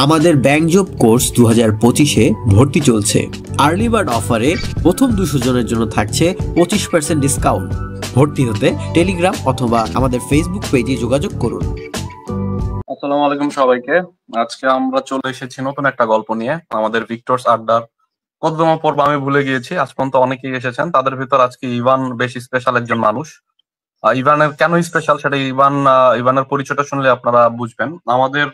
আমাদের bank job course 2025-এ ভর্তি চলছে। আর্লি বার্ড অফারে প্রথম 200 জনের জন্য থাকছে 25% ডিসকাউন্ট। ভর্তি হতে টেলিগ্রাম অথবা আমাদের ফেসবুক পেজে যোগাযোগ করুন। আসসালামু আলাইকুম সবাইকে। আজকে আমরা চলে এসেছি নতুন একটা গল্প নিয়ে। আমাদের ভিক্টরস আড্ডার কততম পর্ব আমি ভুলে গিয়েছি। আজ পর্যন্ত অনেকেই এসেছেন, তাদের ভিতর আজকে ইভান বেশ স্পেশাল একজন মানুষ। ইভানের কেন স্পেশাল সেটা ইভানের পরিচয়টা শুনলে আপনারা বুঝবেন। আমাদের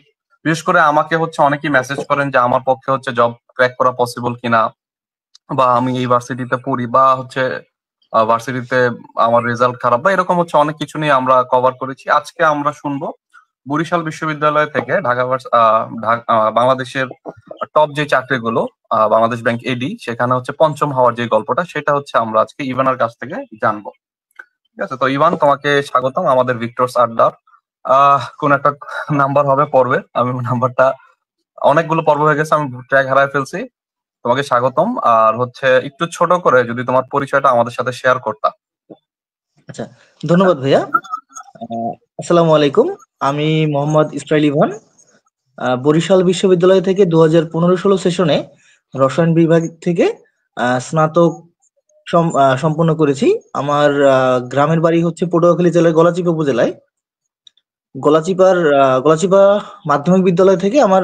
বিশেষ করে আমাকে অনেকেই মেসেজ করেন যে আমার পক্ষে জব ক্র্যাক করা পসিবল কিনা, বা আমি এই ভার্সিটিতে পড়ি, বা ভার্সিটিতে আমার রেজাল্ট খারাপ, বা এরকম অনেক কিছু নিয়ে আমরা কভার করেছি। আজকে আমরা শুনবো বরিশাল বিশ্ববিদ্যালয় থেকে বাংলাদেশের টপ যে চাকরিগুলো, বাংলাদেশ ব্যাংক এডি, সেখানে পঞ্চম হওয়ার যে গল্পটা, সেটা আমরা আজকে ইভানের কাছ থেকে জানবো। ঠিক আছে, তো ইভান, তোমাকে স্বাগতম আমাদের ভিক্টরস আড্ডার কোন একটা নাম্বার হবে পর্বে। আমি নাম্বারটা অনেকগুলো পর্ব হয়ে গেছে, আমি ট্র্যাক হারায় ফেলছি। তোমাকে স্বাগতম। আর একটু ছোট করে যদি তোমার পরিচয়টা আমাদের সাথে শেয়ার করতা। আচ্ছা, ধন্যবাদ ভাইয়া। আসসালামু আলাইকুম, আমি মোহাম্মদ ইসরাইল ইভান, বরিশাল বিশ্ববিদ্যালয় থেকে 2015-16 সেশনে রসায়ন বিভাগ থেকে স্নাতক সম্পন্ন করেছি। আমার গ্রামের বাড়ি পটুয়াখালী জেলার গলাচিপা উপজেলায়। গলাচিপা মাধ্যমিক বিদ্যালয় থেকে আমার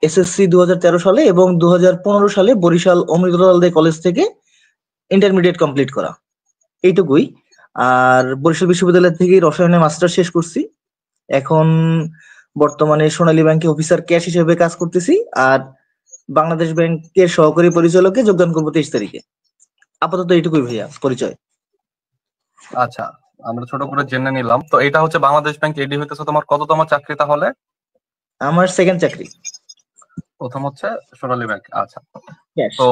এসএসসি 2013 সালে এবং 2015 সালে বরিশাল অমৃতলাল দে কলেজ থেকে ইন্টারমিডিয়েট কমপ্লিট করা, এইটুকুই। আর বরিশাল বিশ্ববিদ্যালয় থেকে রসায়নে মাস্টার শেষ করছি। এখন বর্তমানে সোনালী ব্যাংকে অফিসার ক্যাশ হিসেবে কাজ করতেছি, আর বাংলাদেশ ব্যাংকের সহকারী পরিচালকে যোগদান করবো 23 তারিখে। আপাতত এইটুকুই ভাইয়া পরিচয়। আচ্ছা, আমরা ছোট করে জেনে নিলাম। তো এটা বাংলাদেশ ব্যাংক এডি হইতেছে তোমার কততম চাকরি তাহলে? আমার সেকেন্ড চাকরি। প্রথম সোনালী ব্যাংক। আচ্ছা, Yes. তো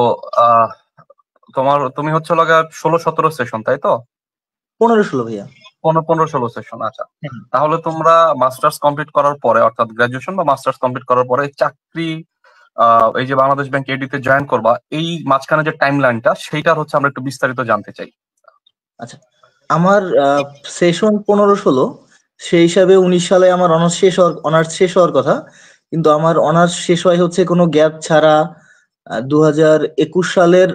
তুমি 16-17 সেশন, তাই তো? 15-16 ভাইয়া। 15-16 সেশন। আচ্ছা, তাহলে তোমরা মাস্টার্স কমপ্লিট করার পরে, অর্থাৎ গ্রাজুয়েশন বা মাস্টার্স কমপ্লিট করার পরে চাকরি, এই যে বাংলাদেশ ব্যাংক এডিতে জয়েন করবা, এই মাঝখানে যে টাইম লাইনটা, সেইটার আমরা একটু বিস্তারিত জানতে চাই। আচ্ছা, আমার সেশন 15-16, সেই হিসাবে 19 সালে আমার অনার্স শেষ হওয়ার কথা, কিন্তু আমার অনার্স শেষ হয় কোনো গ্যাপ ছাড়া 2021 সালের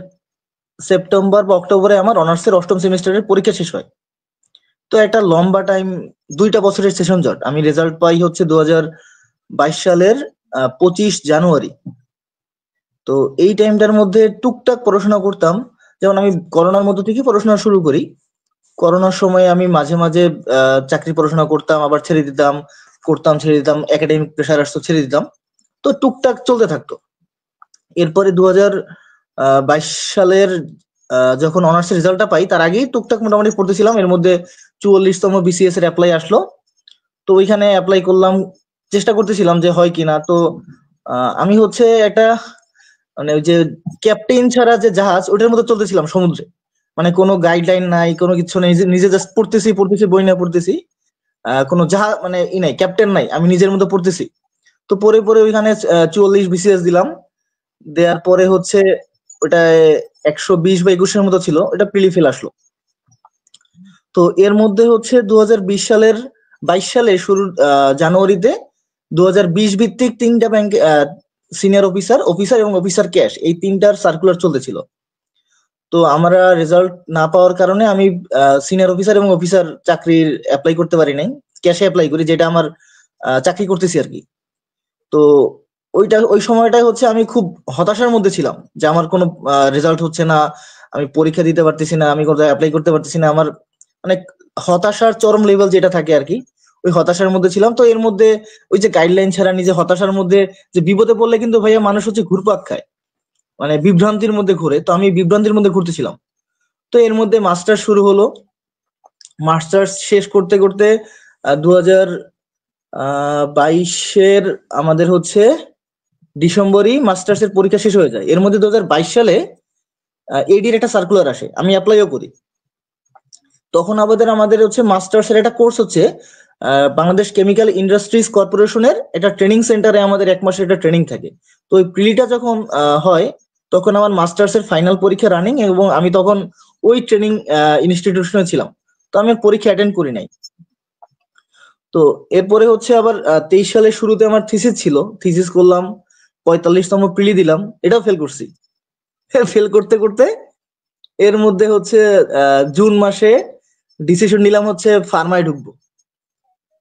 সেপ্টেম্বর বা অক্টোবরে আমার অনার্সের 8ম সেমিস্টারের পরীক্ষা শেষ হয়। তো একটা লম্বা টাইম, 2টা বছরের সেশন জট। আমি রেজাল্ট পাই 2022 সালের 25 জানুয়ারি। তো এই টাইমটার মধ্যে টুকটাক পড়াশোনা করতাম। যেমন আমি করোনার মধ্যে থেকে পড়াশোনা শুরু করি। করোনার সময় আমি মাঝে মাঝে চাকরি পড়াশোনা করতাম, আবার ছেড়ে দিতাম, করতাম, ছেড়ে দিতাম, একাডেমিক প্রেশার আসতো, ছেড়ে দিতাম। তো টুকটাক চলতে থাকতো। এরপরে 2022 সালের যখন অনার্সের রেজাল্টটা পাই, তার আগেই টুকটাক মোটামুটি পড়তেছিলাম। এর মধ্যে 44তম বিসিএস এর অ্যাপ্লাই আসলো, তো ওইখানে অ্যাপ্লাই করলাম, চেষ্টা করতেছিলাম যে হয় কিনা। তো আমি একটা মানে ওই যে ক্যাপ্টেন ছাড়া যে জাহাজ, ওটার মতো চলতেছিলাম সমুদ্রে। মানে কোনো গাইডলাইন নাই, কোনো কিছু নেই, নিজে জাস্ট পড়তেছি, বই না পড়তেছি, কোনো জাহাজ মানে নাই, ক্যাপ্টেন নাই, আমি নিজের মতো পড়তেছি। তো পরে পরে ওইখানে 44 বিসিএস দিলাম। দেওয়ার পরে ওটা 120 বা 21-এর মতো ছিল, ওটা প্রিলিফিল আসলো। তো এর মধ্যে 2020 সালের 22 সালে শুরু জানুয়ারিতে 2020 ভিত্তিক 3টা ব্যাংক সিনিয়র অফিসার এবং অফিসার ক্যাশ, এই 3টার সার্কুলার চলতেছিল। তো আমরা রেজাল্ট না পাওয়ার কারণে আমি সিনিয়র অফিসার এবং অফিসার চাকরির অ্যাপ্লাই করতে পারি নাই, ক্যাশে অ্যাপ্লাই করি, যেটা আমার চাকরি করতেছি আর কি। তো ওই সময়টাই আমি খুব হতাশার মধ্যে ছিলাম যে আমার কোনো রেজাল্ট হচ্ছে না, আমি পরীক্ষা দিতে পারতেছি না, আমি কোথাও অ্যাপ্লাই করতে পারতেছি না। আমার মানে হতাশার চরম লেভেল যেটা থাকে আর কি, ওই হতাশার মধ্যে ছিলাম। তো এর মধ্যে ওই যে গাইডলাইন ছাড়া নিজে হতাশার মধ্যে, যে বিপদে পড়লে কিন্তু ভাইয়া মানুষ ঘুরপাক খায়, মানে বিভ্রান্তির মধ্যে ঘুরে। তো আমি বিভ্রান্তির মধ্যে ঘুরতেছিলাম। তো এর মধ্যে মাস্টার্স শুরু হলো। মাস্টার্স শেষ করতে করতে 2022-এর আমাদের ডিসেম্বরই মাস্টার্স এর পরীক্ষা শেষ হয়ে যায়। এর মধ্যে 2022 সালে এডির একটা সার্কুলার আসে, আমি অ্যাপ্লাইও করি। তখন আমাদের মাস্টার্স এর একটা কোর্স বাংলাদেশ কেমিক্যাল ইন্ডাস্ট্রিজ কর্পোরেশনের একটা ট্রেনিং সেন্টারে আমাদের 1 মাসের একটা ট্রেনিং থাকে। তো ওই প্রিলিটা যখন হয়, তখন আমার মাস্টার্স এর ফাইনাল পরীক্ষা রানিং, এবং আমি তখন ওই ট্রেনিং ইনস্টিটিউশনে ছিলাম। তো আমি পরীক্ষা অ্যাটেন্ড করি নাই। তো এরপরে আবার 23 সালের শুরুতে আমার থিসিস ছিল, থিসিস করলাম। 45তম প্রিলি দিলাম, এটাও ফেল করছি। ফেল করতে করতে এর মধ্যে হচ্ছে জুন মাসে ডিসিশন নিলাম হচ্ছে ফার্মায় ঢুকবো।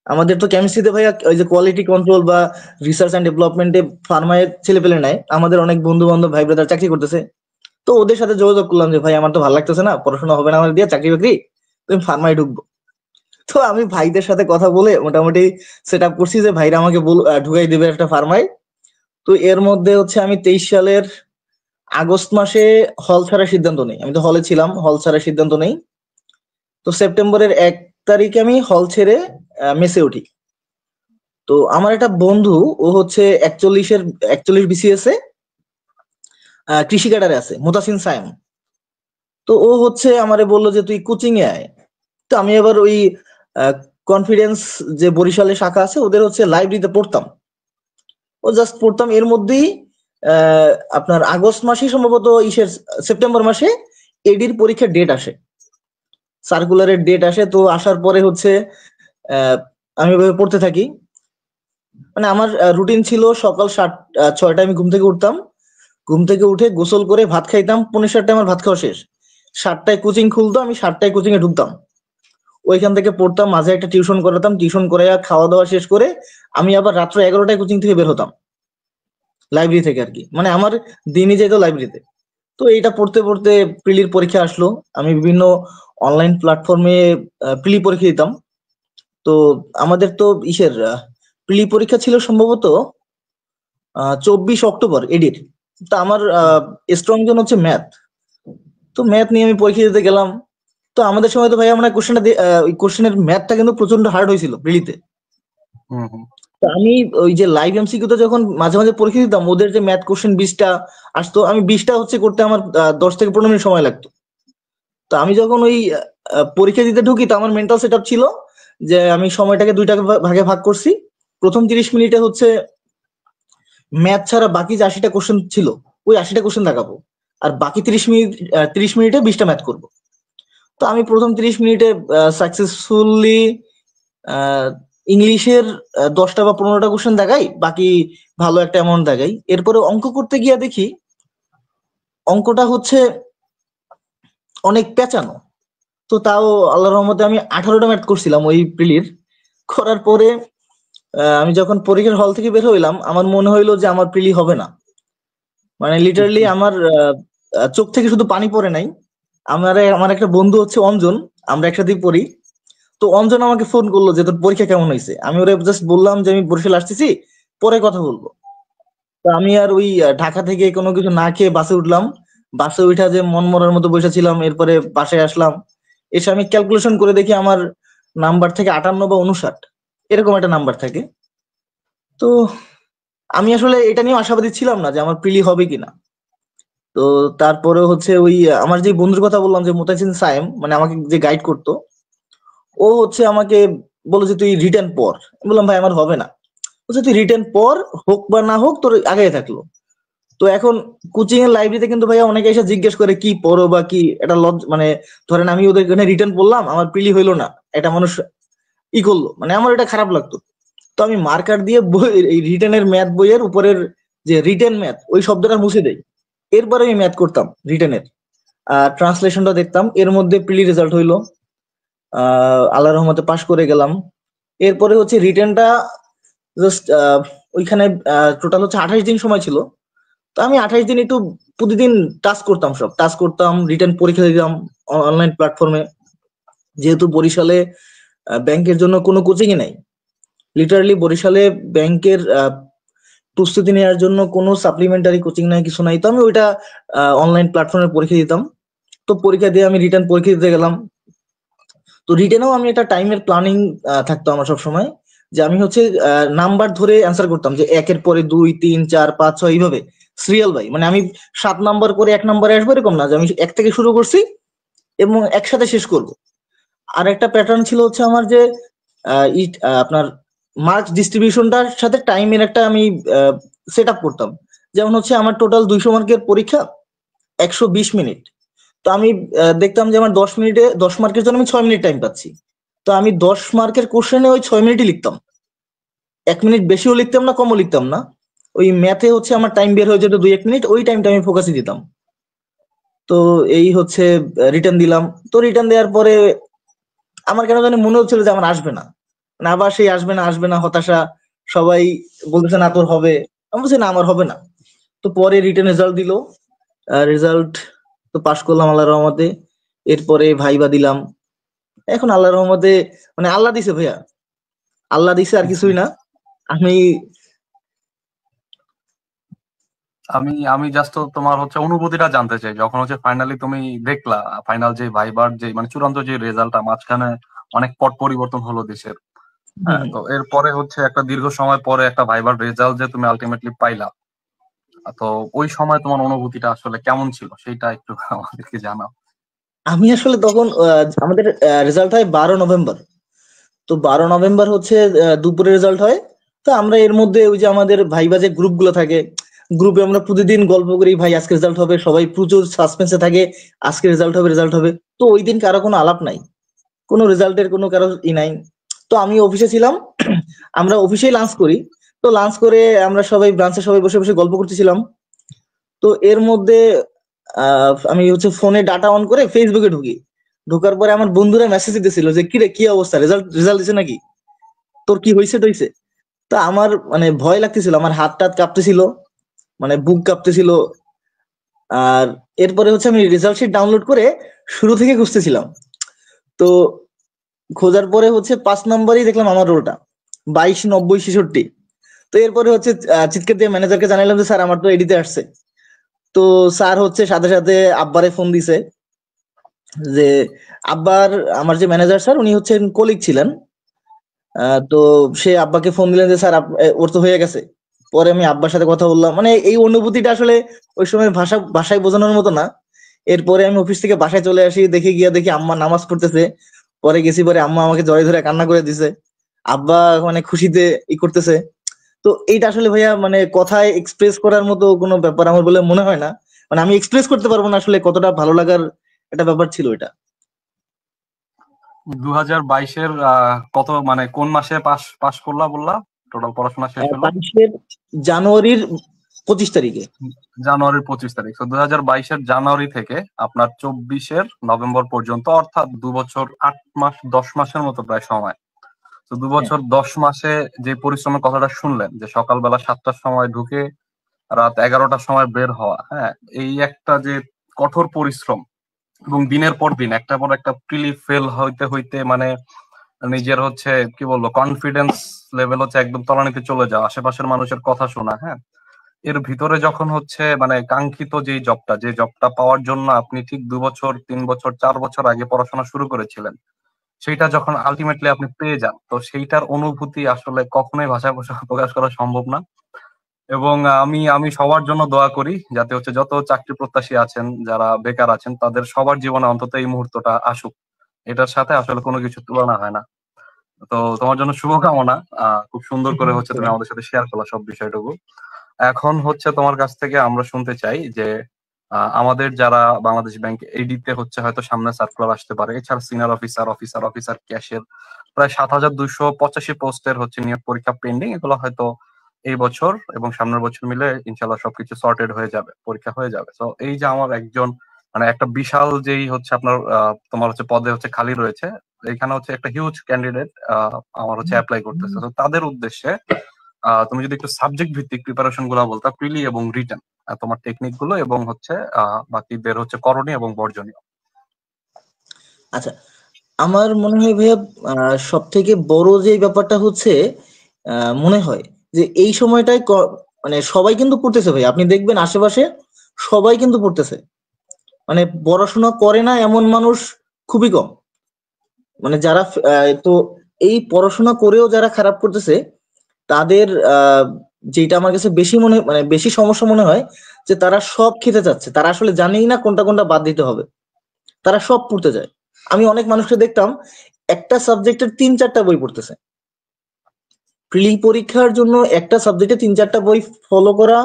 আমাদের তো কেমিস্ট্রিতে ভাইয়া ওই যে কোয়ালিটি কন্ট্রোল বা রিসার্চ এন্ড ডেভেলপমেন্টে ফার্মায় ছেলে পেলে নাই, আমাদের অনেক বন্ধু বান্ধব ভাই ব্রাদার চাকরি করতেছে। তো ওদের সাথে যোগাযোগ করলাম যে ভাই আমার তো ভালো লাগতেছে না, পড়াশোনা হবে না আমার দিয়ে, চাকরি বাকরি, তুমি ফার্মায় ঢুকবো। তো আমি ভাইদের সাথে কথা বলে মোটামুটি সেট আপ করছি যে ভাইরা আমাকে ঢুকাই দেবে একটা ফার্মায়। তো এর মধ্যে হচ্ছে আমি 23 সালের আগস্ট মাসে হল ছাড়ার সিদ্ধান্ত নেই। আমি তো হলে ছিলাম, হল ছাড়ার সিদ্ধান্ত নেই। তো সেপ্টেম্বরের 1 তারিখে আমি হল ছেড়ে মেসে উঠি। তো আমার একটা বন্ধু, ও হচ্ছে 41 বিসিএস এ কৃষি ক্যাডারে আছে, মুতাসিন সায়েম। তো ও হচ্ছে আমারে বললো যে তুই কোচিং এ আয়। তো আমি এবার ওই কনফিডেন্স যে বরিশালে শাখা আছে ওদের হচ্ছে লাইব্রেরিতে পড়তাম, ও জাস্ট পড়তাম। এর মধ্যেই আপনার আগস্ট মাসেই সম্ভবত সেপ্টেম্বর মাসে এডির পরীক্ষার ডেট আসে, সার্কুলারের ডেট আসে। তো আসার পরে হচ্ছে আমি ওইভাবে পড়তে থাকি। মানে আমার রুটিন ছিল সকাল 6টায় আমি ঘুম থেকে উঠতাম, ঘুম থেকে উঠে গোসল করে ভাত খাইতাম, 7:45 আমার ভাত খাওয়া শেষ, 7টায় কোচিং খুলতো, আমি 7টায় কোচিং এ ঢুকতাম, ওইখান থেকে পড়তাম, মাঝে একটা টিউশন করাতাম, টিউশন করে খাওয়া দাওয়া শেষ করে আমি আবার রাত্র 11টায় কোচিং থেকে বের হতাম, লাইব্রেরি থেকে আর কি, মানে আমার দিনই যেত লাইব্রেরিতে। তো এইটা পড়তে পড়তে প্রিলির পরীক্ষা আসলো। আমি বিভিন্ন অনলাইন প্ল্যাটফর্মে প্রিলি পরীক্ষা দিতাম। তো আমাদের তো প্রিলি পরীক্ষা ছিল সম্ভবত 24 অক্টোবর এডির। তো আমার স্ট্রং জোন হচ্ছে ম্যাথ। তো ম্যাথ নিয়ে আমি পরীক্ষা দিতে গেলাম। তো আমাদের সময় তো ভাই আমরা ওই কোশ্চেনের ম্যাথটা কিন্তু প্রচন্ড হার্ড হয়েছিল প্রিলিতে। তো আমি ওই যে লাইভ এমসিকিউতে যখন মাঝে মাঝে পরীক্ষা দিতাম, ওদের যে ম্যাথ কোশ্চেন 20টা আসতো, আমি 20টা হচ্ছে করতে আমার 10 থেকে 15 মিনিট সময় লাগতো। তো আমি যখন ওই পরীক্ষা দিতে ঢুকি, তো আমার মেন্টাল সেট আপ ছিল যে আমি সময়টাকে 2টা ভাগে ভাগ করছি। প্রথম 30 মিনিটে হচ্ছে ম্যাথ ছাড়া বাকি যে 80টা কোশ্চেন ছিল ওই 80টা কোশ্চেন দেখাবো, আর বাকি 30 মিনিটে 20টা ম্যাথ করবো। তো আমি প্রথম 30 মিনিটে সাকসেসফুলি ইংলিশের 10টা বা 15টা কোশ্চেন দেখাই, বাকি ভালো একটা অ্যামাউন্ট দেখাই। এরপরে অঙ্ক করতে গিয়া দেখি অঙ্কটা হচ্ছে অনেক পেঁচানো। তো তাও আল্লাহর রহমতে আমি 18টা ম্যাথ করছিলাম ওই প্রিলির। করার পরে আমি যখন পরীক্ষার হল থেকে বের হইলাম, আমার মনে হইলো যে আমার প্রিলি হবে না। মানে লিটারালি আমার চোখ থেকে শুধু পানি পড়ে নাই। আমার একটা বন্ধু হচ্ছে অঞ্জন, আমরা একসাথেই পড়ি। তো অঞ্জন আমাকে ফোন করলো যে তোর পরীক্ষা কেমন হয়েছে। আমি ওরে জাস্ট বললাম যে আমি বরিশাল আসতেছি, পরে কথা বলবো। তো আমি আর ওই ঢাকা থেকে কোনো কিছু না খেয়ে বাসে উঠলাম। বাসে উঠা যে মন মরার মতো বসেছিলাম, এরপরে বাসায় আসলাম। এসে আমি ক্যালকুলেশন করে দেখি আমার নাম্বার থেকে 58 বা 59 এরকম একটা নাম্বার থাকে। তো আমি আসলে এটা নিয়ে আশাবাদী ছিলাম না যে আমার প্রিলি হবে কিনা। তো তারপরে হচ্ছে ওই আমার যে বন্ধুর কথা বললাম যে মুতাসিন সায়েম, মানে আমাকে যে গাইড করতো, ও হচ্ছে আমাকে বললো যে তুই রিটার্ন পড়। আমি বললাম ভাই আমার হবে না। বলছে তুই রিটার্ন পড়, হোক বা না হোক তোর আগে থাকলো। তো এখন কোচিং এর লাইব্রেরিতে কিন্তু ভাইয়া অনেকে এসে জিজ্ঞেস করে কি পড়ো বা কি, এটা মানে ধরেন আমি ওদের এখানে রিটার্ন পড়লাম, আমার প্রিলি হইলো না, এটা মানুষ করলো, মানে আমার এটা খারাপ লাগতো। তো আমি মার্কার দিয়ে বই, এই রিটার্নের ম্যাথ বইয়ের উপরের যে রিটার্ন ম্যাথ ওই শব্দটা মুছে দেই। এরপরে আমি ম্যাথ করতাম রিটার্নের, ট্রান্সলেশনটা দেখতাম। এর মধ্যে প্রিলি রেজাল্ট হইলো, আল্লাহর রহমতে পাশ করে গেলাম। এরপরে হচ্ছে রিটার্নটা জাস্ট ওইখানে টোটাল হচ্ছে 28 দিন সময় ছিল। তো আমি 28 দিন একটু প্রতিদিন টাস্ক করতাম, সব টাস্ক করতাম, রিটার্ন পরীক্ষা দিতাম অনলাইন প্ল্যাটফর্মে। যেহেতু বরিশালে ব্যাংকের জন্য কোনো কোচিংই নাই, লিটারালি বরিশালে ব্যাংকের প্রস্তুতি নেওয়ার জন্য কোনো সাপ্লিমেন্টারি কোচিং নাই, কিছু নাই। তো আমি ওইটা অনলাইন প্ল্যাটফর্মে পরীক্ষা দিতাম। তো পরীক্ষা দিয়ে আমি রিটার্ন পরীক্ষা দিতে গেলাম। তো রিটেনেও আমি একটা টাইমের প্ল্যানিং থাকতো আমার সব সময়, যে আমি হচ্ছে নাম্বার ধরে অ্যান্সার করতাম, যে 1-এর পরে 2, 3, 4, 5, 6 এইভাবে সিরিয়াল বাই। মানে আমি 7 নাম্বার করে 1 নাম্বারে আসবো এরকম না, যে আমি 1 থেকে শুরু করছি এবং একসাথে শেষ করব। আর একটা প্যাটার্ন ছিল হচ্ছে আমার, যে আপনার মার্কস ডিস্ট্রিবিউশনটার সাথে টাইমের একটা আমি সেট আপ করতাম। যেমন হচ্ছে আমার টোটাল 200 মার্কের পরীক্ষা, 120 মিনিট। তো আমি দেখতাম যে আমার 10 মার্কের জন্য আমি 6 মিনিট টাইম পাচ্ছি। তো আমি 10 মার্কের কোশ্চেনে ওই 6 মিনিটই লিখতাম, 1 মিনিট বেশিও লিখতাম না, কমও লিখতাম না, ওই ম্যাথে হচ্ছে আমার টাইম বের হয়ে যেত 2-1 মিনিট, ওই টাইমটা আমি ফোকাসই দিতাম। তো এই হচ্ছে রিটার্ন দিলাম। তো রিটার্ন দেওয়ার পরে আমার কেন জানি মনে হচ্ছিল যে আমার আসবে না, মানে আবার সেই আসবে না আসবে না হতাশা। সবাই বলতেছে না তোর হবে, আমি বলছি না আমার হবে না। তো পরে রিটার্ন রেজাল্ট দিল, রেজাল্ট তো পাশ করলাম আল্লাহর রহমতে। এরপরে ভাইবা দিলাম। এখন আল্লাহর রহমতে, মানে আল্লাহ দিছে ভাইয়া, আল্লাহ দিছে আর কিছুই না। আমি আমি আমি জাস্ট তোমার হচ্ছে অনুভূতিটা জানতে চাই, যখন হচ্ছে ফাইনালি তুমি দেখলা ফাইনাল যে ভাইবার যে মানে চূড়ান্ত যে রেজাল্টটা, মাঝখানে অনেক পট পরিবর্তন হলো দেশের। হ্যাঁ, তো এরপরে হচ্ছে একটা দীর্ঘ সময় পরে একটা ভাইবার রেজাল্ট যে তুমি আলটিমেটলি পাইলা, তো ওই সময় তোমার অনুভূতিটা আসলে কেমন ছিল সেটা একটু আমাদেরকে জানাও। আমি আসলে তখন আমাদের রেজাল্ট হয় 12 নভেম্বর। তো 12 নভেম্বর হচ্ছে দুপুরে রেজাল্ট হয়। তো আমরা এর মধ্যে ওই যে আমাদের ভাইবা যে গ্রুপ গুলো থাকে, গ্রুপে আমরা প্রতিদিন গল্প করি, ভাই আজকে রেজাল্ট হবে, সবাই প্রচুর সাসপেন্সে থাকে, আজকে রেজাল্ট হবে রেজাল্ট হবে। তো ওই দিন কারো কোনো আলাপ নাই, কোনো রেজাল্টের কোনো কারো নাই। তো আমি অফিসে ছিলাম, আমরা অফিসেই লাঞ্চ করি। তো লাঞ্চ করে আমরা সবাই ব্রাঞ্চে সবাই বসে বসে গল্প করতেছিলাম। তো এর মধ্যে আমি হচ্ছে ফোনে ডাটা অন করে ফেসবুকে ঢুকি। ঢোকার পরে আমার বন্ধুরা মেসেজ দিতেছিল যে কি রে, কি অবস্থা, রেজাল্ট রেজাল্ট দিছে নাকি, তোর কি হয়েছে টইছে। তো আমার মানে ভয় লাগতেছিল, আমার হাত টাত কাঁপতেছিল, মানে বুক কাঁপতেছিল। আর এরপরে হচ্ছে আমি রেজাল্ট শিট ডাউনলোড করে শুরু থেকে খুঁজতেছিলাম। তো খোঁজার পরে হচ্ছে 5 নম্বরই দেখলাম আমার রোলটা, 22, 90, 66। তো এরপরে হচ্ছে চিৎকার দিয়ে ম্যানেজারকে জানালাম যে স্যার আমার তো এডিতে আসছে। তো স্যার হচ্ছে সাথে সাথে আব্বারে ফোন দিছে যে আব্বার, আমার যে ম্যানেজার স্যার উনি হচ্ছেন কলিগ ছিলেন। তো সে আব্বাকে ফোন দিলেন যে স্যার ওর তো হয়ে গেছে। পরে আমি আব্বার সাথে কথা বললাম, মানে এই অনুভূতিটা আসলে ওই সময় ভাষায় বোঝানোর মতো না। এরপরে আমি অফিস থেকে বাসায় চলে আসি, দেখি আম্মা নামাজ পড়তেছে। পরে গেছি, পরে আম্মা আমাকে জড়িয়ে ধরে কান্না করে দিছে। আব্বা মানে খুশিতে করতেছে। তো এইটা আসলে ভাইয়া মানে কথায় এক্সপ্রেস করার মতো কোনো ব্যাপার আমার বলে মনে হয় না। মানে আমি এক্সপ্রেস করতে পারবো না আসলে কতটা ভালো লাগার একটা ব্যাপার ছিল এটা। 2022-এর কত মানে কোন মাসে পাস পাস করলা বললা, টোটাল পড়াশোনা শেষ হলো? 22 জানুয়ারির 25 তারিখে। জানুয়ারির 25 তারিখ। তো 2022-এর জানুয়ারি থেকে আপনার 24-এর নভেম্বর পর্যন্ত, অর্থাৎ 2 বছর 8 মাস 10 মাসের মতো প্রায় সময়। তো 2 বছর 10 মাসে যে পরিশ্রমের কথাটা শুনলেন, যে সকালবেলা 7টার সময় ঢুকে রাত 11টার সময় বের হওয়া, হ্যাঁ, এই একটা যে কঠোর পরিশ্রম, এবং দিনের পর দিন একটার পর একটা প্রিলি ফেল হইতে হইতে মানে নিজের হচ্ছে কি বলবো কনফিডেন্স লেভেল হচ্ছে একদম তলানিতে চলে যাওয়া, আশেপাশের মানুষের কথা শোনা, হ্যাঁ, এর ভিতরে যখন হচ্ছে মানে কাঙ্ক্ষিত যে জবটা পাওয়ার জন্য আপনি ঠিক 2 বছর 3 বছর 4 বছর আগে পড়াশোনা শুরু করেছিলেন, সেইটা যখন আলটিমেটলি আপনি পেয়ে যান, তো সেইটার অনুভূতি আসলে কখনোই ভাষায় প্রকাশ করা সম্ভব না। এবং আমি আমি সবার জন্য দোয়া করি যাতে হচ্ছে যত চাকরি প্রত্যাশী আছেন, যারা বেকার আছেন, তাদের সবার জীবনে অন্তত এই মুহূর্তটা আসুক। এটার সাথে আসলে কোনো কিছু তুলনা হয় না। তো তোমার জন্য শুভকামনা। খুব সুন্দর করে হচ্ছে তুমি আমাদের সাথে শেয়ার করলা সব বিষয়টুকু। এখন হচ্ছে তোমার কাছ থেকে আমরা শুনতে চাই যে আমাদের যারা বাংলাদেশ ব্যাংক এডিতে হচ্ছে হয়তো সামনে সার্কুলার আসতে পারে, এছাড়া সিনিয়র অফিসার ক্যাশিয়ার প্রায় 7,285 পোস্টের হচ্ছে নিয়োগ পরীক্ষা পেন্ডিং। এগুলো হয়তো এই বছর এবং সামনের বছর মিলে ইনশাল্লাহ সবকিছু সর্টেড হয়ে যাবে, পরীক্ষা হয়ে যাবে। তো এই যে আমার একজন মানে একটা বিশাল যেই হচ্ছে আপনার তোমার হচ্ছে পদে হচ্ছে খালি রয়েছে, এখানে হচ্ছে একটা হিউজ ক্যান্ডিডেট আমার হচ্ছে অ্যাপ্লাই করতেছে। তো তাদের উদ্দেশ্যে তুমি যদি একটু সাবজেক্ট ভিত্তিক প্রিপারেশন গুলো বলতা, প্রিলি এবং রিটেন, তোমার টেকনিক গুলো এবং হচ্ছে বাকিদের হচ্ছে করণীয় এবং বর্জনীয়। আচ্ছা, আমার মনে হয় ভাইয়া সব থেকে বড় যে ব্যাপারটা হচ্ছে মনে হয় যে এই সময়টায় মানে সবাই কিন্তু পড়তেছে ভাই, আপনি দেখবেন আশেপাশে সবাই কিন্তু পড়তেছে। মানে পড়াশোনা করে না এমন মানুষ খুবই কম। মানে যারা তো এই পড়াশোনা করেও যারা খারাপ করতেছে তাদের যেটা আমার কাছে বেশি মানে বেশি সমস্যা মনে হয় যে তারা সব খেতে চাচ্ছে, তারা আসলে জানেই না কোনটা কোনটা বাদ দিতে হবে, তারা সব পড়তে যায়। আমি অনেক মানুষকে দেখতাম একটা সাবজেক্টের 3-4টা বই পড়তেছে। প্রিলি পরীক্ষার জন্য একটা সাবজেক্টে 3-4টা বই ফলো করা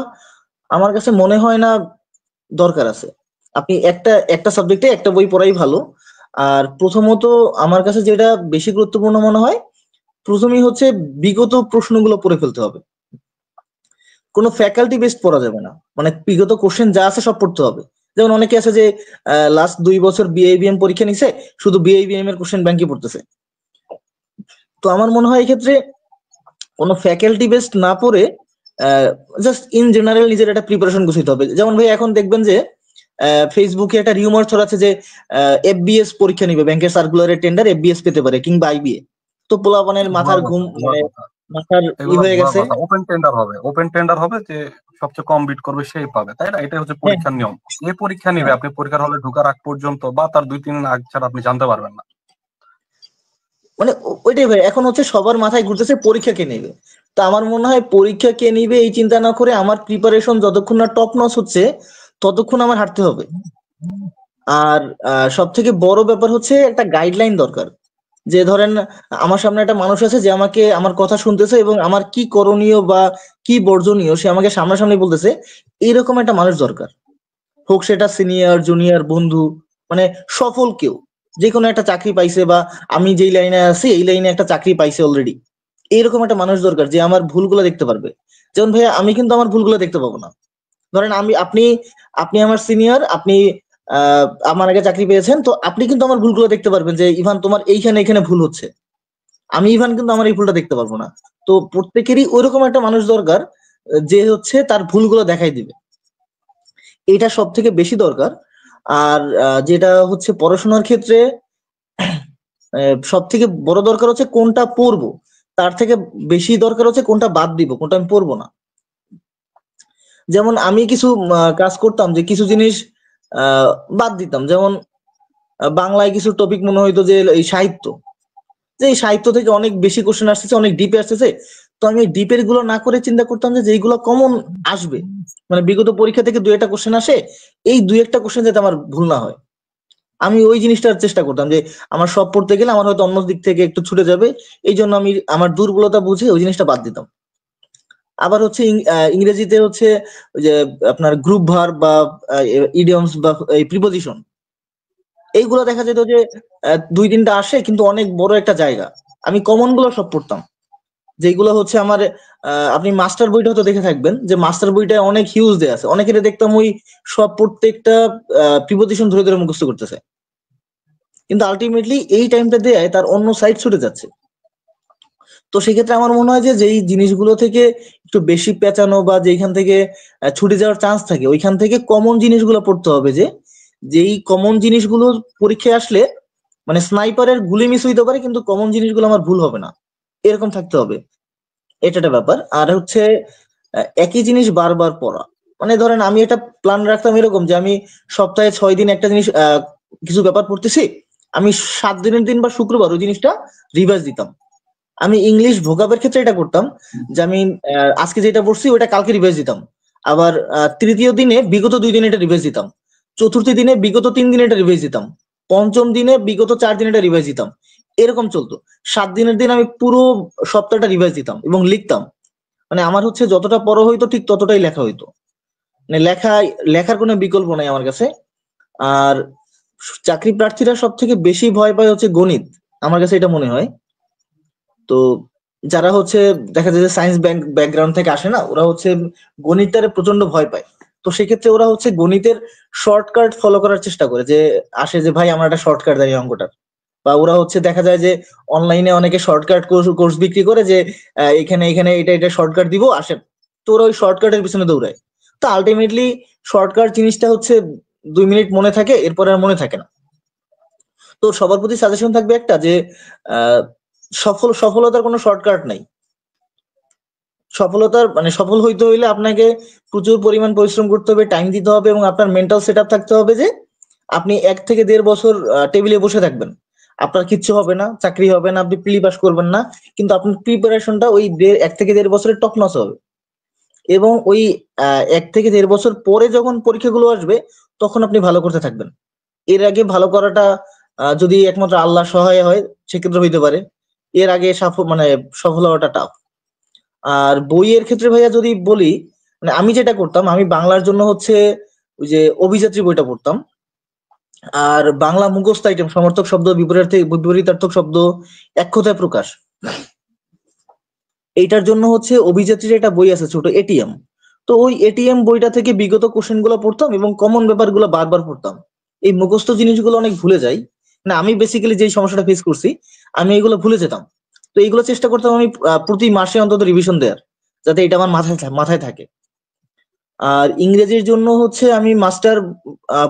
আমার কাছে মনে হয় না দরকার আছে। আপনি একটা একটা সাবজেক্টে একটা বই পড়াই ভালো। আর প্রথমত আমার কাছে যেটা বেশি গুরুত্বপূর্ণ মনে হয়, প্রথমেই হচ্ছে বিগত প্রশ্নগুলো পড়ে ফেলতে হবে। কোনো ফ্যাকাল্টি বেসড পড়া যাবে না, মানে বিগত কোশ্চেন যা আছে সব পড়তে হবে। যেমন অনেকে আছে যে লাস্ট 2 বছর বিএবিএম পরীক্ষা নিছে, শুধু বিএবিএম এর কোশ্চেন ব্যাংকই পড়তেছে। তো আমার মনে হয় এক্ষেত্রে কোনো ফ্যাকাল্টি বেসড না পড়ে জাস্ট ইন জেনারেল নিজের একটা প্রিপারেশন গুছাইতে হবে। যেমন ভাই এখন দেখবেন যে ফেসবুকে একটা রিউমার ছড়াচ্ছে যে এফবিএস পরীক্ষা নিবে, ব্যাংকের সার্কুলারের টেন্ডার এফবিএস পেতে পারে কিংবা আইবিএ। তো পোলাপানের মাথার ঘুম মানে মাথার হয়ে গেছে। ওপেন টেন্ডার হবে যে সবচেয়ে কম বিট করবে সেই পাবে, তাই না? এটাই হচ্ছে পরীক্ষার নিয়ম। এই পরীক্ষা নিবে, আপনি পরীক্ষার হলে ঢোকার আগ পর্যন্ত বা তার 2-3 দিন আগ ছাড়া আপনি জানতে পারবেন না। মানে ওইটাই ভাই, এখন হচ্ছে সবার মাথায় ঘুরতেছে পরীক্ষা কে নেবে। তো আমার মনে হয় পরীক্ষা কে নিবে এই চিন্তা না করে আমার প্রিপারেশন যতক্ষণ না টপ নচ হচ্ছে ততক্ষণ আমার হাঁটতে হবে। আর সব থেকে বড় ব্যাপার হচ্ছে একটা গাইডলাইন দরকার। যে ধরেন আমার সামনে একটা মানুষ আছে যে আমাকে আমার কথা শুনতেছে এবং আমার কি করণীয় বা কি বর্জনীয় সে আমাকে সামনাসামনি বলতেছে, এইরকম একটা মানুষ দরকার। হোক সেটা সিনিয়র জুনিয়র বন্ধু, মানে সফল কেউ, যে কোনো একটা চাকরি পাইছে বা আমি যেই লাইনে আছি এই লাইনে একটা চাকরি পাইছে অলরেডি, এইরকম একটা মানুষ দরকার যে আমার ভুলগুলো দেখতে পারবে। যেমন ভাইয়া আমি কিন্তু আমার ভুলগুলো দেখতে পাবো না। ধরেন আপনি আপনি আমার সিনিয়র, আপনি আমার আগে চাকরি পেয়েছেন, তো আপনি কিন্তু আমার ভুলগুলো দেখতে পারবেন যে ইভান তোমার এইখানে এখানে ভুল হচ্ছে। আমি ইভান কিন্তু আমার এই ভুলটা দেখতে পারবো না। তো প্রত্যেকেরই ওইরকম একটা মানুষ দরকার যে হচ্ছে তার ভুলগুলো দেখাই দিবে। এটা সব থেকে বেশি দরকার। আর যেটা হচ্ছে পড়াশোনার ক্ষেত্রে সব থেকে বড় দরকার হচ্ছে কোনটা পড়বো, তার থেকে বেশি দরকার হচ্ছে কোনটা বাদ দিব, কোনটা আমি পড়বো না। যেমন আমি কিছু কাজ করতাম যে কিছু জিনিস বাদ দিতাম। যেমন বাংলায় কিছু টপিক মনে হইতো যে এই সাহিত্য, যে এই সাহিত্য থেকে অনেক বেশি কোশ্চেন আসতেছে, অনেক ডিপে আসতেছে। তো আমি ডিপের গুলো না করে চিন্তা করতাম যে যেগুলো কমন আসবে, মানে বিগত পরীক্ষা থেকে 2-1টা কোশ্চেন আসে, এই 2-1টা কোশ্চেন যাতে আমার ভুল না হয়, আমি ওই জিনিসটার চেষ্টা করতাম। যে আমার সব পড়তে গেলে আমার হয়তো অন্য দিক থেকে একটু ছুটে যাবে, এই জন্য আমি আমার দুর্বলতা বুঝে ওই জিনিসটা বাদ দিতাম। আবার হচ্ছে ইংরেজিতে হচ্ছে ওই যে আপনার গ্রুপ ভার্ব বা ইডিয়মস বা এই প্রিপোজিশন, এইগুলো দেখা যেত যে 2-3টা আসে কিন্তু অনেক বড় একটা জায়গা। আমি কমন গুলো সব পড়তাম, যেগুলো হচ্ছে আমার আপনি মাস্টার বইটা হয়তো দেখে থাকবেন যে মাস্টার বইটা অনেক হিউজ দেয়া আছে, অনেকের দেখতাম ওই সব প্রত্যেকটা প্রিপোজিশন ধরে ধরে মুখস্থ করতেছে, কিন্তু আলটিমেটলি এই টাইমটা দেয় তার অন্য সাইড ছুটে যাচ্ছে। তো সেক্ষেত্রে আমার মনে হয় যে যেই জিনিসগুলো থেকে একটু বেশি পেঁচানো বা যেখান থেকে ছুটে যাওয়ার চান্স থাকে ওইখান থেকে কমন জিনিসগুলো পড়তে হবে, যে যেই কমন জিনিসগুলো পরীক্ষায় আসলে মানে স্নাইপারের গুলি মিস হইতে পারে কিন্তু কমন জিনিসগুলো আমার ভুল হবে না, এরকম থাকতে হবে। এটা একটা ব্যাপার। আর হচ্ছে একই জিনিস বারবার পড়া, মানে ধরেন আমি একটা প্ল্যান রাখতাম এরকম যে আমি সপ্তাহে 6 দিন একটা জিনিস কিছু ব্যাপার পড়তেছি, আমি 7 দিনের দিন বা শুক্রবার ওই জিনিসটা রিভাইজ দিতাম। আমি ইংলিশ ভোকাবের ক্ষেত্রে এটা করতাম যে আমি আজকে যেটা পড়ছি ওটা কালকে রিভাইজ দিতাম। আবার তৃতীয় দিনে বিগত 2 দিন এটা রিভাইজ দিতাম। চতুর্থ দিনে বিগত 3 দিন এটা রিভাইজ দিতাম। পঞ্চম দিনে বিগত 4 দিন এটা রিভাইজ দিতাম। এরকম চলতো। 7 দিনের দিন আমি পুরো সপ্তাহটা রিভাইজ দিতাম এবং লিখতাম। মানে আমার হচ্ছে যতটা পড়া হইতো ঠিক ততটাই লেখা হইতো, মানে লেখার কোনো বিকল্প নাই আমার কাছে। আর চাকরি প্রার্থীরা সব থেকে বেশি ভয় পায় হচ্ছে গণিত, আমার কাছে এটা মনে হয়। তো যারা হচ্ছে দেখা যায় যে সায়েন্স ব্যাকগ্রাউন্ড থেকে আসে না, ওরা হচ্ছে গণিতটারে প্রচন্ড ভয় পায়। তো সেক্ষেত্রে ওরা হচ্ছে গণিতের শর্টকাট ফলো করার চেষ্টা করে, যে আসে যে ভাই আমার একটা শর্টকাট দেয় অঙ্কটার। বা ওরা হচ্ছে দেখা যায় যে অনলাইনে অনেকে শর্টকাট কোর্স বিক্রি করে যে এখানে এখানে এটা এটা শর্টকাট দিব আসেন। তো ওরা ওই শর্টকাটের পিছনে দৌড়ায়। তো আলটিমেটলি শর্টকাট জিনিসটা হচ্ছে 2 মিনিট মনে থাকে, এরপরে আর মনে থাকে না। তো সবার প্রতি সাজেশন থাকবে একটা যে আহ সফলতার কোনো শর্টকাট নাই। সফল হইতে হইলে আপনাকে প্রচুর পরিমাণ পরিশ্রম করতে হবে, টাইম দিতে হবে এবং আপনার মেন্টাল সেট আপ থাকতে হবে যে আপনি 1 থেকে 1.5 বছর টেবিলে বসে থাকবেন, আপনার কিচ্ছু হবে না, চাকরি হবে না, আপনি প্রি পাস করবেন না, কিন্তু আপনার প্রিপারেশনটা ওই 1 থেকে 1.5 বছরের টপ নচ হবে। এবং ওই 1 থেকে 1.5 বছর পরে যখন পরীক্ষাগুলো আসবে তখন আপনি ভালো করতে থাকবেন। এর আগে ভালো করাটা যদি একমাত্র আল্লাহ সহায় হয় সেক্ষেত্রে হইতে পারে, এর আগে সফল হওয়াটা টাফ। আর বইয়ের ক্ষেত্রে ভাইয়া যদি বলি, মানে আমি যেটা করতাম, আমি বাংলার জন্য হচ্ছে ওই যে অভিযাত্রী বইটা পড়তাম। আর বাংলা মুখস্থ আইটেম, সমর্থক শব্দ, বিপরীতার্থক শব্দ, এক কথায় প্রকাশ, এইটার জন্য হচ্ছে অভিযাত্রীর একটা বই আছে ছোট এটিএম। তো ওই এটিএম বইটা থেকে বিগত কোশ্চেন গুলো পড়তাম এবং কমন ব্যাপারগুলো বারবার পড়তাম। এই মুখস্থ জিনিসগুলো অনেক ভুলে যাই, না আমি বেসিক্যালি যে সমস্যাটা ফেস করছি, আমি এগুলো ভুলে যেতাম। তো এইগুলো চেষ্টা করতাম আমি প্রতি মাসে অন্তত রিভিশন দেওয়ার, যাতে এটা আমার মাথায় থাকে। আর ইংরেজির জন্য হচ্ছে আমি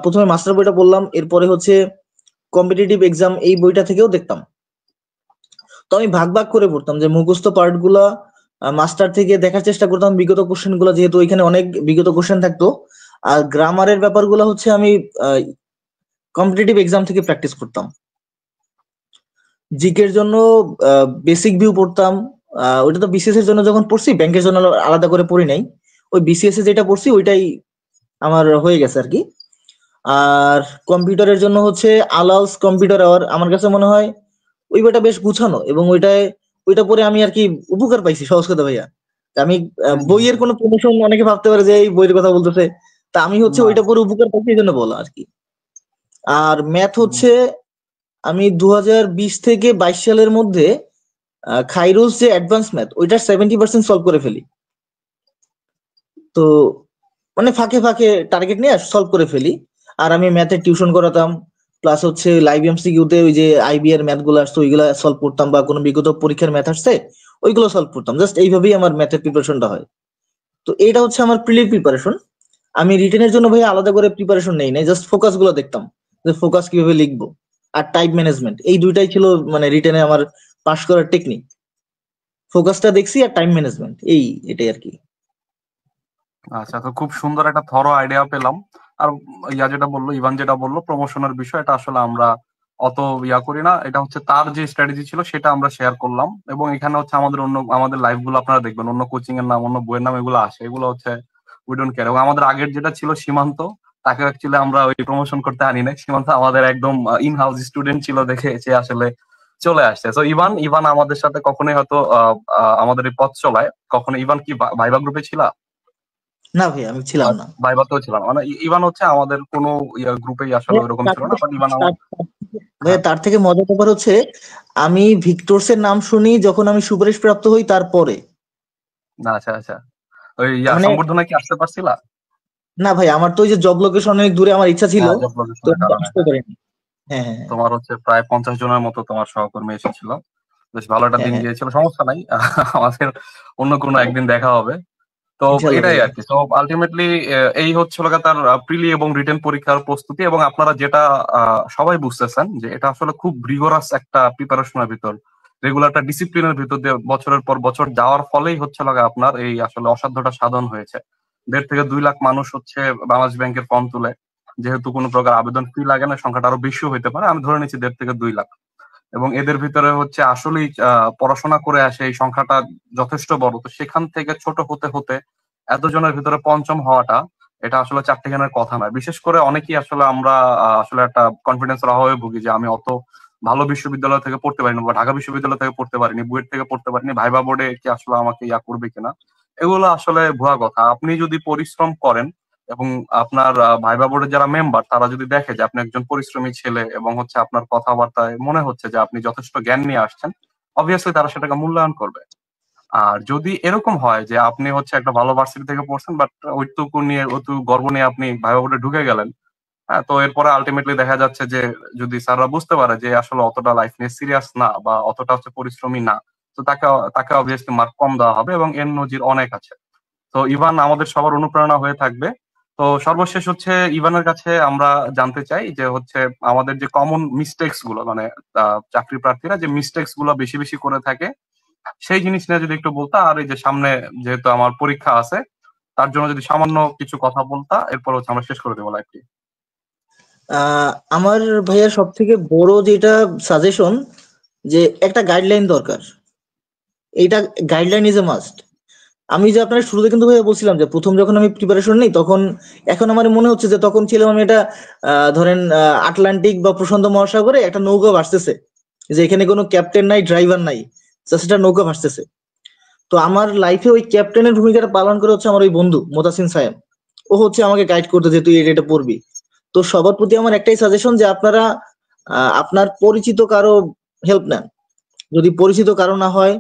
প্রথমে মাস্টার বইটা বললাম, এরপরে হচ্ছে কম্পিটিটিভ এক্সাম এই বইটা থেকেও দেখতাম। তো আমি ভাগ ভাগ করে পড়তাম, যে মুখস্থ পার্ট গুলা মাস্টার থেকে দেখার চেষ্টা করতাম, বিগত কোশ্চেন গুলো যেহেতু ওইখানে অনেক বিগত কোশ্চেন থাকতো। আর গ্রামারের ব্যাপারগুলো হচ্ছে আমি কম্পিটিটিভ এক্সাম থেকে প্র্যাকটিস করতাম। জিকের জন্য বেসিক ভিউ পড়তাম। ওইটা তো বিসিএস এর জন্য যখন পড়ছি, ব্যাংকের জন্য আলাদা করে পড়ি নাই। ওই বিসিএস এ যেটা পড়ছি ওইটাই আমার হয়ে গেছে আর কি। আর কম্পিউটারের জন্য হচ্ছে আলাউস কম্পিউটার আওয়ার, আমার কাছে মনে হয় ওই বইটা বেশ গুছানো, এবং ওইটা পরে আমি আর কি উপকার পাইছি, সহজ কথা ভাইয়া। তা আমি বইয়ের কোনো প্রমোশন, অনেকে ভাবতে পারে যে এই বইয়ের কথা বলতেছে, তা আমি হচ্ছে না। ওইটা পরে উপকার পাইছি এই জন্য বলা আর কি। আর ম্যাথ হচ্ছে আমি 2020 থেকে 22 সালের মধ্যে খাইরুস যে অ্যাডভান্স ম্যাথ, ওইটার 70% সলভ করে ফেলি। তো মানে ফাঁকে ফাঁকে টার্গেট নিয়ে সলভ করে ফেলি। আর আমি ম্যাথের টিউশন করাতাম, প্লাস হচ্ছে লাইভ এমসিকিউতে ওই যে আইবি এর ম্যাথ গুলো আসতো ওইগুলো সলভ করতাম, বা কোনো বিগত পরীক্ষার ম্যাথ আসছে ওইগুলো সলভ করতাম। জাস্ট এইভাবেই আমার ম্যাথের প্রিপারেশনটা হয়। তো এটা হচ্ছে আমার প্রিলি প্রিপারেশন। আমি রিটেনের জন্য ভাই আলাদা করে প্রিপারেশন নেই নাই, জাস্ট ফোকাস গুলো দেখতাম, যে ফোকাস কিভাবে লিখবো। আর টাইম ম্যানেজমেন্ট, এই দুইটাই ছিল মানে রিটেনে আমার পাস করার টেকনিক। ফোকাসটা দেখছি আর টাইম ম্যানেজমেন্ট, এটাই আর কি। আচ্ছা, তো খুব সুন্দর একটা থরো আইডিয়া পেলাম। আর যেটা বললো ইভান, যেটা বললো প্রমোশনের বিষয়, এটা আসলে আমরা অত করি না। এটা হচ্ছে তার যে স্ট্র্যাটেজি ছিল সেটা আমরা শেয়ার করলাম। এবং এখানে হচ্ছে আমাদের লাইভ গুলো আপনারা দেখবেন, অন্য কোচিং এর নাম, অন্য বইয়ের নাম এগুলো আসে, এগুলো হচ্ছে উই ডোন্ট কেয়ার। এবং আমাদের আগের যেটা ছিল সীমান্ত, তাকে অ্যাকচুয়ালি আমরা ওই প্রমোশন করতে আনি নাই। সীমান্ত আমাদের একদম ইন হাউস স্টুডেন্ট ছিল দেখে সে আসলে চলে আসছে। তো ইভান আমাদের সাথে কখনোই হয়তো আমাদের এই পথ চলায় কখনো। ইভান কি ভাইবা গ্রুপে ছিল? না ভাই, আমি ছিলাম না। ভাইবাতেও ছিলাম মানে ইভান হচ্ছে আমাদের কোনো গ্রুপেই আসলে ভাইয়া, ওরকম তার ছিল না, থেকে বাট ইভান আমার। ভাইয়া, হ্যাঁ। তার থেকে মজার ব্যাপার হচ্ছে আমি ভিক্টোরস এর নাম শুনি যখন আমি সুপারিশ প্রাপ্ত হই তারপরে। না, আচ্ছা আচ্ছা। ওই মানে সংবর্ধনা কি আসতে পারছিলা? না ভাই, আমার তো ওই যে জব লোকেশন অনেক দূরে, আমার ইচ্ছা ছিল, হ্যাঁ, তো জবলোকেশনের আমি কারণে, আসতে হ্যাঁ। পারিনি। হ্যাঁ হ্যাঁ তোমার হচ্ছে প্রায় 50 জনের মতো তোমার সহকর্মী এসেছিল। বেশ ভালো একটা হ্যাঁ দিন হ্যাঁ, গিয়েছিল, সমস্যা নাই। আমাদের অন্য কোনো একদিন দেখা হবে। তো ইনশাল্লাহ এটাই ভাইয়া। আর কি। তো আলটিমেটলি এই হচ্ছিল গিয়ে তার প্রিলি এবং রিটেন পরীক্ষার প্রস্তুতি। এবং আপনারা যেটা সবাই বুঝতেছেন যে এটা আসলে খুব রিগোরাস একটা প্রিপারেশনের ভিতর, রেগুলার একটা ডিসিপ্লিনের ভিতর দিয়ে বছরের পর বছর যাওয়ার ফলেই হচ্ছে আপনার এই আসলে অসাধ্যটা সাধন হয়েছে। 1.5 থেকে 2 লাখ মানুষ হচ্ছে বাংলাদেশ ব্যাংকের ফর্ম তুলে, যেহেতু কোনো প্রকার আবেদন ফি লাগে না, সংখ্যাটা আরো বেশিও হইতে পারে, আমি ধরে নিচ্ছি 1.5 থেকে 2 লাখ। এবং এদের ভিতরে হচ্ছে আসলেই পড়াশোনা করে আসে এই সংখ্যাটা যথেষ্ট বড়। তো সেখান থেকে ছোট হতে হতে এতজনের ভিতরে পঞ্চম হওয়াটা, এটা আসলে চারটিখানের কথা নয়। বিশেষ করে অনেকেই আসলে আমরা আসলে একটা কনফিডেন্সের অভাবে ভুগি যে আমি অত ভালো বিশ্ববিদ্যালয় থেকে পড়তে পারিনি, বা ঢাকা বিশ্ববিদ্যালয় থেকে পড়তে পারিনি, বুয়েট থেকে পড়তে পারিনি, ভাইবা বোর্ডে কি আসলে আমাকে করবে কিনা। এগুলো আসলে ভুয়া কথা। আপনি যদি পরিশ্রম করেন এবং আপনার ভাইবা বোর্ডের যারা মেম্বার তারা যদি দেখে যে আপনি একজন পরিশ্রমী ছেলে, এবং হচ্ছে আপনার কথাবার্তায় মনে হচ্ছে যে আপনি যথেষ্ট জ্ঞান নিয়ে আসছেন, অবভিয়াসলি তারা সেটাকে মূল্যায়ন করবে। আর যদি এরকম হয় যে আপনি হচ্ছে একটা ভালো ভার্সিটি থেকে পড়ছেন, বাট ওইটুকু গর্ব নিয়ে আপনি ভাইবা বোর্ডে ঢুকে গেলেন, হ্যাঁ, তো এরপরে আলটিমেটলি দেখা যাচ্ছে যে যদি স্যাররা বুঝতে পারে যে আসলে অতটা লাইফ নিয়ে সিরিয়াস না, বা অতটা হচ্ছে পরিশ্রমী না, তো তাকে অবভিয়াসলি মার্ক কম দেওয়া হবে। এবং এর নজির অনেক আছে। তো ইভান আমাদের সবার অনুপ্রেরণা হয়ে থাকবে। তো সর্বশেষ হচ্ছে ইভানের কাছে আমরা জানতে চাই যে হচ্ছে আমাদের যে কমন মিস্টেক্স গুলো, মানে চাকরি প্রার্থীরা যে মিস্টেক্স গুলো বেশি বেশি করে থাকে, সেই জিনিস নিয়ে যদি একটু বলতা। আর এই যে সামনে যেহেতু আমার পরীক্ষা আছে, তার জন্য যদি সামান্য কিছু কথা বলতা, এরপর হচ্ছে আমরা শেষ করে দেবো লাইভটি। আমার ভাইয়া সব থেকে বড় যেটা সাজেশন, যে একটা গাইডলাইন দরকার। এইটা গাইডলাইন ইজ এ মাস্ট। আমি যে আপনার শুরুতে কিন্তু ভাইয়া বলছিলাম যে প্রথম যখন আমি প্রিপারেশন নিই তখন, এখন আমার মনে হচ্ছে যে তখন ছিলাম আমি এটা ধরেন আটলান্টিক বা প্রশান্ত মহাসাগরে একটা নৌকা ভাসতেছে, যে এখানে কোনো ক্যাপ্টেন নাই, ড্রাইভার নাই, জাস্ট একটা নৌকা ভাসতেছে। তো আমার লাইফে ওই ক্যাপ্টেনের ভূমিকাটা পালন করে হচ্ছে আমার ওই বন্ধু মোতাসিন সায়েম। ও হচ্ছে আমাকে গাইড করতে, যে তুই এটা পড়বি। তো সবার প্রতি আমার একটাই সাজেশন, যে আপনারা আপনার পরিচিত কারো হেল্প নেন। যদি পরিচিত কারো না হয়,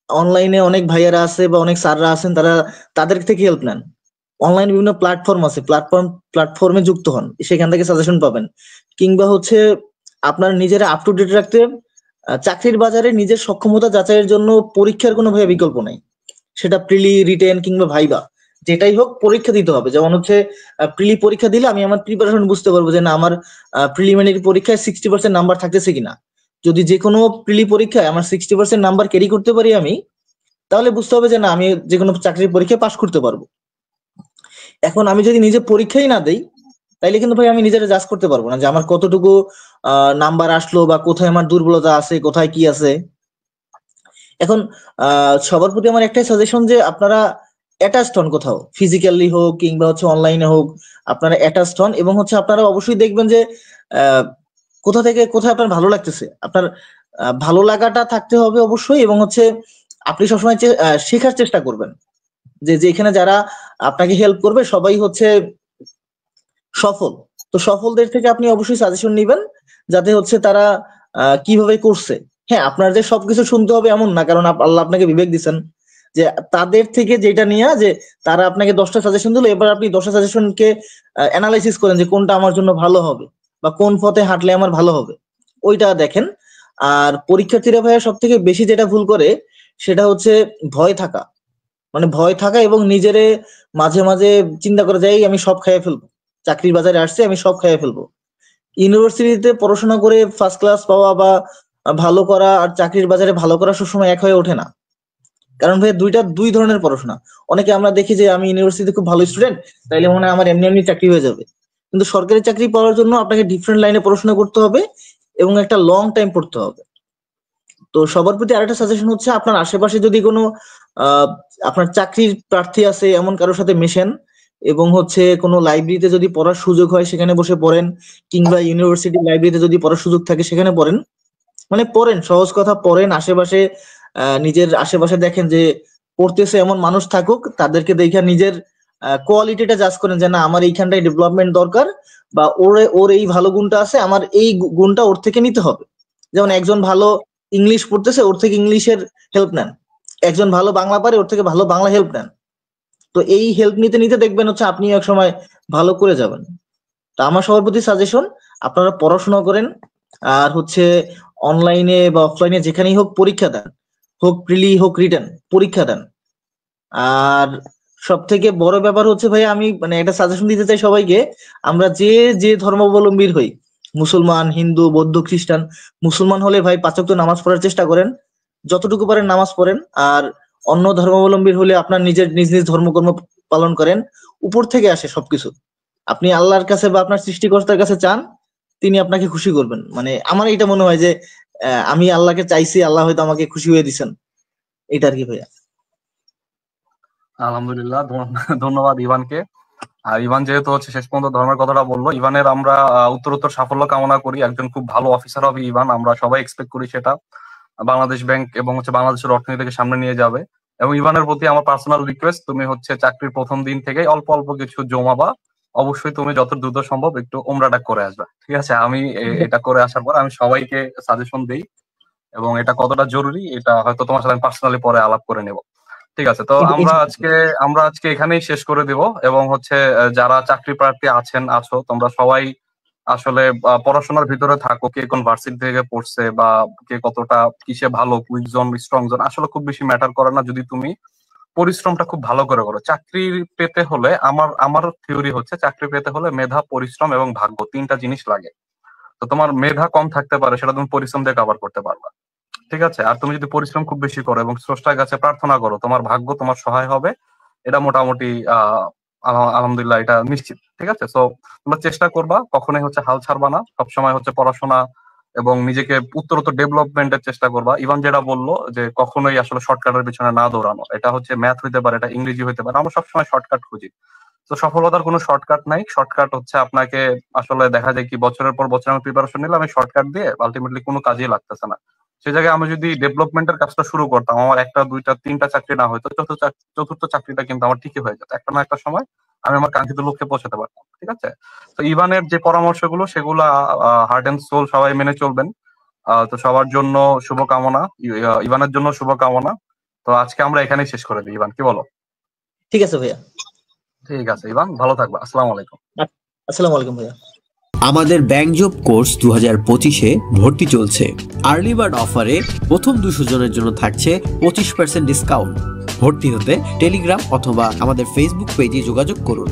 অনলাইনে অনেক ভাইয়ারা আছে বা অনেক স্যাররা আছেন, তাদের থেকে হেল্প নেন। অনলাইন বিভিন্ন প্ল্যাটফর্ম আছে, প্ল্যাটফর্মে যুক্ত হন, সেখান থেকে সাজেশন পাবেন। কিংবা হচ্ছে আপনার নিজেরা আপ টু ডেট রাখতে চাকরির বাজারে নিজের সক্ষমতা যাচাইয়ের জন্য পরীক্ষার কোনো ভাবে বিকল্প নাই। সেটা প্রিলি, রিটেন কিংবা ভাইবা, যেটাই হোক পরীক্ষা দিতে হবে। যেমন হচ্ছে প্রিলি পরীক্ষা দিলে আমি আমার প্রিপারেশন বুঝতে পারবো যে না আমার প্রিলিমিনারি পরীক্ষায় 60% নাম্বার থাকতেছে কিনা। যদি যে কোনো প্রিলি পরীক্ষায় আমার 60% নাম্বার ক্যারি করতে পারি আমি, তাহলে বুঝতে হবে যে না আমি যে কোনো চাকরির পরীক্ষায় পাশ করতে পারবো। এখন আমি যদি নিজে পরীক্ষাই না দেই, তাইলে কিন্তু ভাই আমি নিজেরা জাজ করতে পারবো না যে আমার কতটুকু নাম্বার আসলো বা কোথায় আমার দুর্বলতা আছে, কোথায় কি আছে। এখন সবার প্রতি আমার একটাই সাজেশন যে আপনারা অ্যাটাচড হন, কোথাও ফিজিক্যালি হোক কিংবা হচ্ছে অনলাইনে হোক, আপনারা অ্যাটাচড হন। এবং হচ্ছে আপনারা অবশ্যই দেখবেন যে আহ, কোথা থেকে কোথায় আপনার ভালো লাগতেছে, আপনার ভালো লাগাটা থাকতে হবে অবশ্যই। এবং হচ্ছে আপনি সবসময় শেখার চেষ্টা করবেন যে যেখানে যারা আপনাকে হেল্প করবে সবাই হচ্ছে সফল। তো সফলদের থেকে আপনি অবশ্যই সাজেশন নিবেন, যাতে হচ্ছে তারা কিভাবে করছে। হ্যাঁ, আপনার যে সবকিছু শুনতে হবে এমন না, কারণ আল্লাহ আপনাকে বিবেক দিচ্ছেন যে তাদের থেকে যেটা নিয়ে যে তারা আপনাকে 10টা সাজেশন দিল, এবার আপনি 10টা সাজেশনকে অ্যানালাইসিস করেন যে কোনটা আমার জন্য ভালো হবে বা কোন পথে হাঁটলে আমার ভালো হবে, ওইটা দেখেন। আর পরীক্ষার্থীরা ভাইয়া সব থেকে বেশি যেটা ভুল করে সেটা হচ্ছে ভয় থাকা। মানে ভয় থাকা এবং নিজেরে মাঝে মাঝে চিন্তা করে যাই আমি সব খেয়ে ফেলবো, চাকরির বাজারে আসছে আমি সব খেয়ে ফেলবো। ইউনিভার্সিটিতে পড়াশোনা করে ফার্স্ট ক্লাস পাওয়া বা ভালো করা আর চাকরির বাজারে ভালো করা সবসময় এক হয়ে ওঠে না। কারণ ভাই দুই ধরনের পড়াশোনা। অনেকে আমরা দেখি যে আমি ইউনিভার্সিটিতে খুব ভালো স্টুডেন্ট, তাইলে মনে হয় আমার এমনি এমনি চাকরি হয়ে যাবে। কিন্তু সরকারি চাকরি পাওয়ার জন্য আপনাকে ডিফারেন্ট লাইনে পড়াশোনা করতে হবে এবং একটা লং টাইম পড়তে হবে। তো সবার প্রতি আরেকটা সাজেশন হচ্ছে আপনার আশেপাশে যদি কোনো আহ আপনার চাকরির প্রার্থী আছে এমন কারোর সাথে মেশেন। এবং হচ্ছে কোনো লাইব্রেরিতে যদি পড়ার সুযোগ হয় সেখানে বসে পড়েন, কিংবা ইউনিভার্সিটি লাইব্রেরিতে যদি পড়ার সুযোগ থাকে সেখানে পড়েন। মানে পড়েন, সহজ কথা পড়েন। আশেপাশে নিজের আশেপাশে দেখেন যে পড়তেছে এমন মানুষ থাকুক, তাদেরকে দেখে নিজের কোয়ালিটিটা জাজ করেন যে না আমার এইখানটায় ডেভেলপমেন্ট দরকার, বা ওর এই ভালো গুণটা আছে, আমার এই গুণটা ওর থেকে নিতে হবে। যেমন একজন ভালো ইংলিশ পড়তেছে, ওর থেকে ইংলিশের হেল্প নেন। একজন ভালো বাংলা পারে, ওর থেকে ভালো বাংলা হেল্প নেন। তো এই হেল্প নিতে নিতে দেখবেন হচ্ছে আপনি এক সময় ভালো করে যাবেন। তো আমার সবার প্রতি সাজেশন, আপনারা পড়াশোনা করেন। আর হচ্ছে অনলাইনে বা অফলাইনে যেখানেই হোক পরীক্ষা দেন, হোক প্রিলি হোক রিটেন, পরীক্ষা দেন। আর সব থেকে বড় ব্যাপার হচ্ছে ভাই, আমি মানে একটা সাজেশন দিতে চাই সবাইকে, আমরা যে যে ধর্মাবলম্বীর হই, মুসলমান, হিন্দু, বৌদ্ধ, খ্রিস্টান, মুসলমান হলে ভাই 5 ওয়াক্ত নামাজ পড়ার চেষ্টা করেন, যতটুকু পারেন নামাজ পড়েন। আর অন্য ধর্মাবলম্বীর হলে আপনার নিজের নিজ নিজ ধর্মকর্ম পালন করেন। উপর থেকে আসে সবকিছু, আপনি আল্লাহর কাছে বা আপনার সৃষ্টিকর্তার কাছে চান, তিনি আপনাকে খুশি করবেন। মানে আমার এটা মনে হয় যে আমি আল্লাহকে চাইছি, আল্লাহ হয়তো আমাকে খুশি হয়ে দিচ্ছেন। এটা আর কি ভাইয়া। আলহামদুলিল্লাহ, ধন্যবাদ ইভানকে। আর ইভান যেহেতু হচ্ছে শেষ পর্যন্ত ধর্মের কথাটা বললো, ইভানের আমরা উত্তরোত্তর সাফল্য কামনা করি। একজন খুব ভালো অফিসার হবে ইভান, আমরা সবাই এক্সপেক্ট করি সেটা। বাংলাদেশ ব্যাংক এবং হচ্ছে বাংলাদেশের অর্থনীতিকে সামনে নিয়ে যাবে। এবং ইভানের প্রতি আমার পার্সোনাল রিকোয়েস্ট, তুমি হচ্ছে চাকরির প্রথম দিন থেকে অল্প অল্প কিছু জমাবা। অবশ্যই তুমি যত দ্রুত সম্ভব একটু ওমরাটা করে আসবে, ঠিক আছে? আমি এটা করে আসার পর আমি সবাইকে সাজেশন দিই, এবং এটা কতটা জরুরি এটা হয়তো তোমার সাথে আমি পার্সোনালি পরে আলাপ করে নেব। ঠিক আছে, তো আমরা আজকে এখানেই শেষ করে দিব। এবং হচ্ছে যারা চাকরি প্রার্থী আছো তোমরা সবাই আসলে পড়াশোনার ভিতরে থাকো। কে কোন ভার্সিটি থেকে পড়ছে বা কে কতটা কিসে ভালো, কুইক জোন, স্ট্রং জোন, আসলে খুব বেশি ম্যাটার করে না যদি তুমি পরিশ্রমটা খুব ভালো করে করো। চাকরি পেতে হলে আমার থিওরি হচ্ছে চাকরি পেতে হলে মেধা, পরিশ্রম এবং ভাগ্য, 3টা জিনিস লাগে। তো তোমার মেধা কম থাকতে পারে, সেটা তুমি পরিশ্রম দিয়ে কভার করতে পারবা, ঠিক আছে? আর তুমি যদি পরিশ্রম খুব বেশি করো এবং স্রষ্টার কাছে প্রার্থনা করো, তোমার ভাগ্য তোমার সহায় হবে। এটা মোটামুটি আলহামদুলিল্লাহ এটা নিশ্চিত, ঠিক আছে? তো তোমরা চেষ্টা করবা, কখনোই হচ্ছে হাল ছাড়বা না, সবসময় হচ্ছে পড়াশোনা এবং নিজেকে উত্তরোত্তর ডেভেলপমেন্টের চেষ্টা করবা। ইভান যেটা বললো যে কখনোই আসলে শর্টকাটের পিছনে না দৌড়ানো, এটা হচ্ছে ম্যাথ হইতে পারে, এটা ইংরেজি হইতে পারে, আমরা সবসময় শর্টকাট খুঁজি। তো সফলতার কোনো শর্টকাট নাই। শর্টকাট হচ্ছে আপনাকে আসলে দেখা যায় কি বছরের পর বছর আমি প্রিপারেশন নিলাম এই শর্টকাট দিয়ে, আলটিমেটলি কোনো কাজেই লাগতেছে না। সেই জায়গায় আমি যদি ডেভেলপমেন্টের কাজটা শুরু করতাম, আমার একটা, দুইটা, তিনটা চাকরি না হয়তো চতুর্থ চাকরিটা কিন্তু আমার ঠিকই হয়ে যেত। একটা না একটা সময় আমি আমার কাঙ্ক্ষিত লক্ষ্যে পৌঁছাতে পারতাম, ঠিক আছে? তো ইভানের যে পরামর্শগুলো সেগুলা হার্ট এন্ড সোল সবাই মেনে চলবেন। তো সবার জন্য শুভকামনা, ইভানের জন্য শুভকামনা। তো আজকে আমরা এখানেই শেষ করে দিই ইভান, কি বলো? ঠিক আছে ভাইয়া। ঠিক আছে ইভান, ভালো থাকবা। আসসালামু আলাইকুম। আসসালামু আলাইকুম ভাইয়া। আমাদের ব্যাংক জব কোর্স 2025-এ ভর্তি চলছে। আর্লি বার্ড অফারে প্রথম 200 জনের জন্য থাকছে 25% ডিসকাউন্ট। ভর্তি হতে টেলিগ্রাম অথবা আমাদের ফেসবুক পেজে যোগাযোগ করুন।